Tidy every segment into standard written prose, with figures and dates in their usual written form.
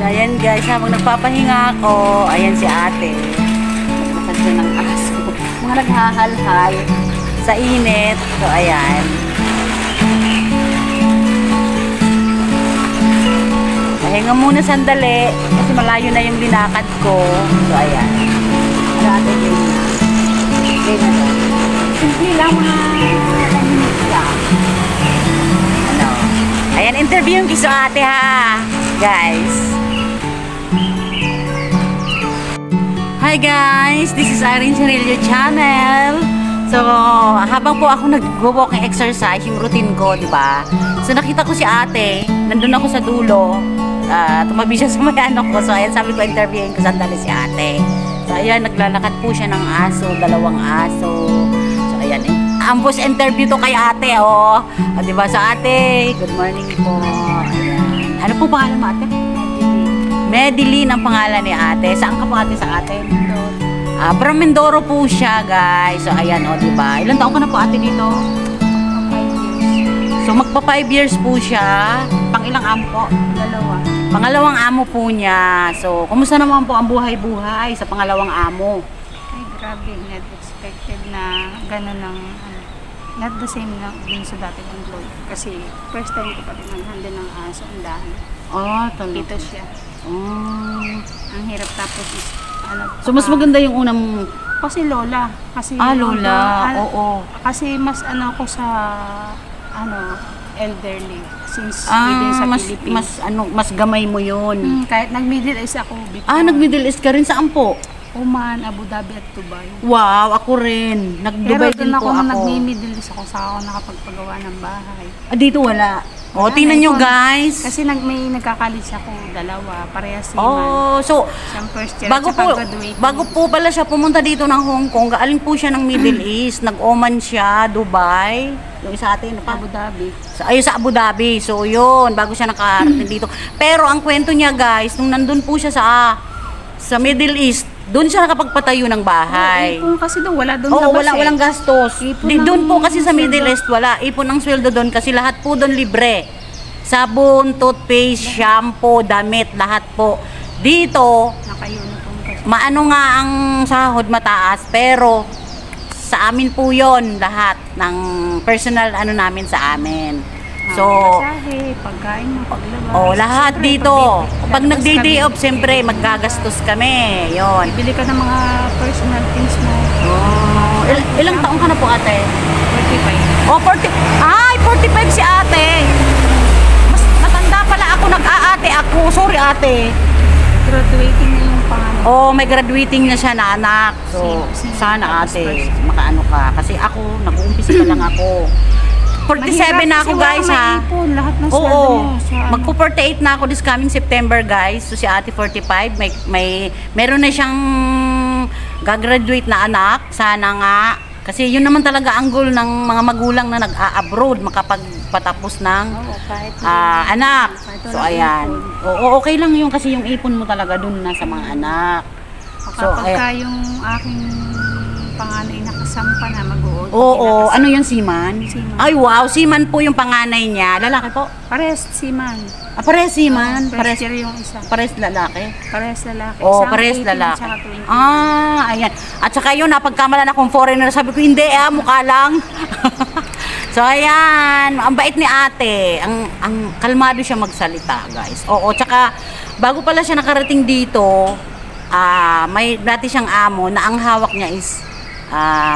Ayan guys, habang nagpapahinga ako, ayan si ate. Naglakad siya ng aso. Mga naghahalhal sa init. So ayan. Pahinga muna sandali kasi malayo na yung linakad ko. So ayan. Ate din. Okay na lang. Simple lang mga minutes lang. Ano? Ayan, interview yung kiso ate ha. Guys. Hi guys, this is Irene Charillo channel. So, habang po ako nag-walking exercise, yung routine ko, di ba? So, nakita ko si ate, nandun ako sa dulo. Tumabi siya sa may ano ko. So, ayan, sabi ko, interviewin ko sandali si ate. So, ayan, naglalakad po siya ng aso, 2 aso. So, ayan, ambos interview to kay ate, oh. Di ba? So, ate, good morning po. Ayan. Ano po pangalan mo ate? Medellin ang pangalan ni ate. Saan ka po ate sa ate? From Mindoro po siya guys. So ayan o, diba? Ilan taon ka na po ate dito? 5 years. So magpa 5 years po siya. Pang ilang amo po? 2. Pangalawang amo po niya. So kumusta naman po ang buhay-buhay sa pangalawang amo? Ay grabe, not expected na gano'n ng not the same na din sa dating employee. Kasi first time ko pa rin mag-handle ng aso, ang dami. Talaga. Ito siya. Ang hirap tapos is, so mas maganda yung unang... Kasi lola. Kasi lola. Oo. Kasi mas ako sa elderly. Since within sa Philippines. Mas gamay mo yun. Kahit nag-Middle East ako before. Nag-Middle East ka rin. Saan po? Oman, Abu Dhabi at Dubai. Wow, ako rin. Nag-Dubai din po ako. Nag-Middle East ako, saka ako nakapagpagawa ng bahay. Dito wala. Tingnan nyo guys. Kasi may nagkakalis ako, 2, parehas siman. So, first year, bago po pala siya pumunta dito ng Hong Kong, galing po siya ng Middle East. Nag-Oman siya, Dubai. Yung isa atin, Abu Dhabi. Sa Abu Dhabi. So, yun, bago siya nakarating dito. Pero ang kwento niya guys, nung nandun po siya sa Middle East, doon siya nakapagpatayo ng bahay. Ipon kasi doon, wala doon walang gastos. Doon po kasi sa Middle East, wala. Ipon ang sweldo doon kasi lahat po doon libre. Sabon, toothpaste, shampoo, damit, lahat po. Dito, maano nga ang sahod mataas, pero sa amin po yon lahat ng personal namin sa amin. So, masahe, pagkain mo, paglabas. Lahat dito. Pag nag-day off, siyempre, maggagastos kami. Yon. Bibili ka ng mga personal things mo. Ilang taong ka na po, ate? 45. 45 si ate. Mas matanda pala ako, nag-aate ako. Sorry, ate. Graduating na yung pangalan. May graduating na siya na anak. So, sana ate, makaano ka. Kasi ako, nag-uumpisa pa lang ako. 47 na ako guys ha. Lahat ng sweldo mo. Magpo-48 na ako this coming September guys. So si ate 45, meron na siyang gagraduate na anak. Sana nga. Kasi yun naman talaga ang goal ng mga magulang na nag-a-abroad, makapagpatapos ng anak. So ayan. Okay lang yun kasi yung ipon mo talaga dun na sa mga anak. So pagka yung aking panganay nakasampa na mag-uod. Ano yung seaman? Ay wow, seaman po yung panganay niya. Lalaki po? Parehas seaman. Parehas seaman? Parehas yung isa. Parehas lalaki? Parehas lalaki. Parehas lalaki. Ayan. At saka yun, napagkamalan akong foreigner. Sabi ko, hindi mukha lang. So ayan, ang bait ni ate. Ang kalmado siya magsalita guys. Tsaka bago pala siya nakarating dito, may dati siyang amo na ang hawak niya is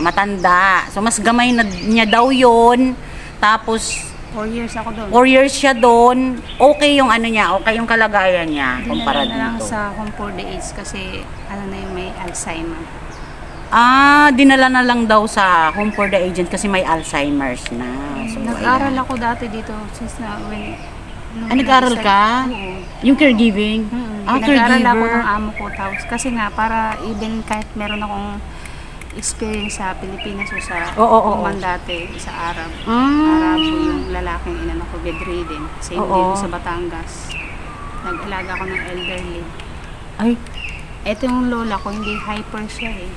matanda. So mas gamay na niya daw yun. Tapos 4 years ako doon. 4 years siya doon. Okay yung niya, okay yung kalagayan niya kumpara dito. Dinala na lang sa home for the aged kasi na yung may Alzheimer. Dinala na lang daw sa home for the aged kasi may Alzheimer's na. So, nag-aral ako dati dito since nag-aral ka? Oo. Yung caregiving? Nag-aral ako ng amo ko. Kasi nga, para even kahit meron akong experience sa Pilipinas o sa Oman dati, sa Arab. Arabo yung lalaking inano ko, bedridden. Same dito sa Batangas. Nag-alaga ako ng elderly. Ay. Ito yung lola ko, hindi hyper siya eh.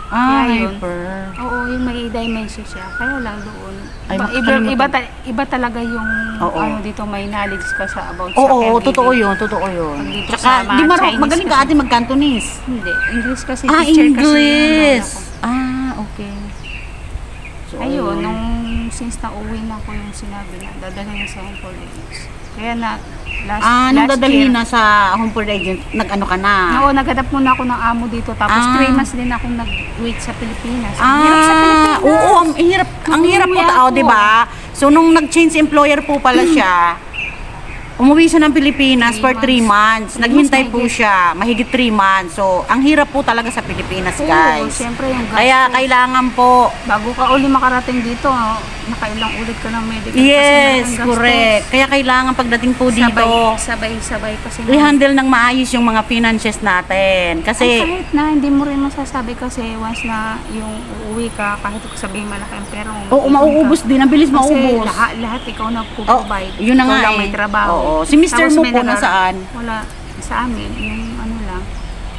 Kaya yun, hyper. oo, yung may dementia siya. Kaya lang doon. Ay, Iba talaga yung Oo. ano dito, may knowledge ka sa about sa Oo, caregiving. totoo yun, totoo yun. Pag dito Tsaka, sa mga di Chinese magaling ka kasi. ate mag-Cantonese. Hindi, English kasi. Ah, teacher English. Kasi yung Okay. So, ayun, nung since na-uwi na ko yung sinabi na dadalhin na sa home for the aged. Kaya na, nung last dadalhin year, na sa home for the aged, nag-ano ka na? oo, naghanap muna ako ng amo dito. Tapos 3 months din akong nag-wait sa Pilipinas. Ang hirap sa Pilipinas. Oo, ang hirap po, Umuwi ako. di ba? So, nung nag-change employer po pala siya, umuwi siya ng Pilipinas for 3 months. Naghintay po siya, mahigit 3 months. So, ang hirap po talaga sa Pilipinas, Oo, guys. siyempre yung gastos. Kaya kailangan po, Bago ka uli makarating dito, nakailang ulit ka ng medical. yes, kasi malaking gastos. correct. Kaya kailangan pagdating po dito, Sabay kasi. i-handle ng maayos yung mga finances natin. Ay, Kasi, kahit na hindi mo rin masasabi kasi once na yung uuwi ka, kahit sabihin malaki ang pera mo. oo, mauubos din. Ang bilis Kasi maubos. lahat ikaw nagpo-provide. Oh, yun na Ikaw nga lang eh. may trabaho. Oo. Si Mr. Tapos mo may po nasaan? Wala. Sa amin, yung ano lang,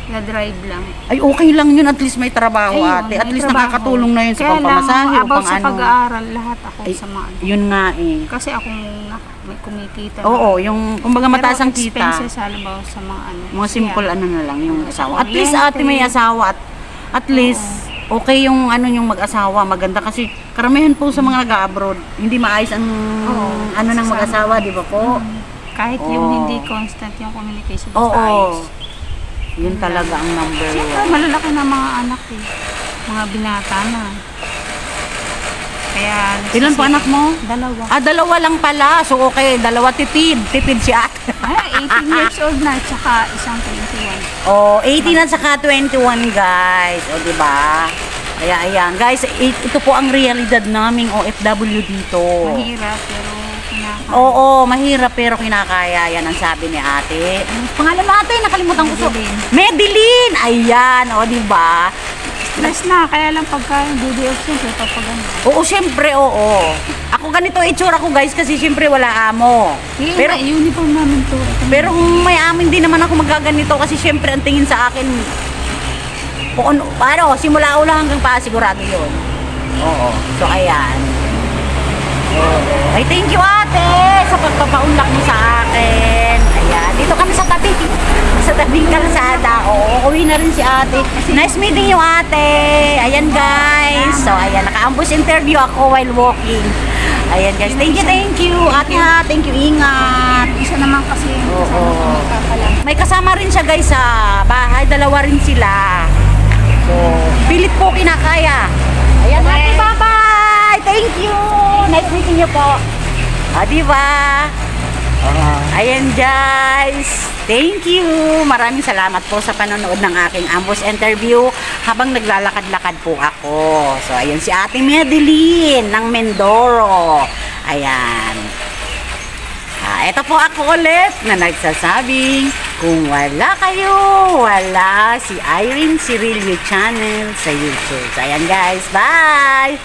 na-drive lang. Ay, okay lang yun. At least may trabaho, Ayun, ate. At may least trabaho. nakakatulong na yun sa Kaya pangpamasahe lang, o about pang sa ano. pag-aaral, lahat ako Ay, sa mga ano. yun nga eh. Kasi akong may kumikita. Oo, yung kumbaga mataas ang kita. Pero expenses, halimbawa sa mga ano. Mga simple ano na lang yung asawa. At kuryente. least ate may asawa at least okay yung ano yung mag-asawa. Maganda kasi karamihan po sa mga nag-abroad, hindi maayos ang ano ng mag-asawa, di ba po? Kahit Oo. yung hindi constant yung communication, Oo. basta ayos. Yun talaga ang number Siyempre, 1. malalaki na mga anak eh. Mga binata na. Kaya, Ilan po anak mo? 2. 2 lang pala. So okay, 2 tipid. Tipid si ate. Ay, 18 years old na, tsaka isang 21. Oh, 18 at saka 21 guys. O di ba? Kaya ayan, guys, ito po ang realidad naming OFW dito. Mahirap, pero kinakaya. Oo, mahirap pero kinakaya. Yan ang sabi ni ate. Ano pangalan natin? Nakalimutan ko. Madeline. Madeline! Ayan, o di ba? Stress na, kaya lang pagka yung duty of siyempre, pag ano. Oo, syempre, oo. Ako ganito itsura ko guys kasi syempre wala amo. Pero, uniform namin to. Pero kung may amin din naman ako magaganito kasi syempre ang tingin sa akin kung ano, simula ulo hanggang pa sigurado yun. Oo. So ayan. Ay thank you ate sa pagpapaunlak mo sa akin. Ayan. Dito kami sa tabi. Sa tabing kalsada. Oo, uwi na rin si ate. Nice meeting you ate. Ayan guys. So ayan, naka-ambush interview ako while walking. Ayan guys. Thank you. Ate ha, thank you. Ingat. Isa naman kasi yung kasama ko magkakalang. May kasama rin siya guys sa bahay. 2 rin sila. So, pilit po kinakaya. Ayan ate, bye-bye. Thank you. Nice meeting you po. Diba? Ayan guys. Thank you. Maraming salamat po sa panonood ng aking ambush interview habang naglalakad-lakad po ako. So, ayan si Ate Madeline ng Mindoro. Ayan. Ito po ako ulit na nagsasabing kung wala kayo, wala si Irene Cirillo Channel sa YouTube. So, ayan guys. Bye!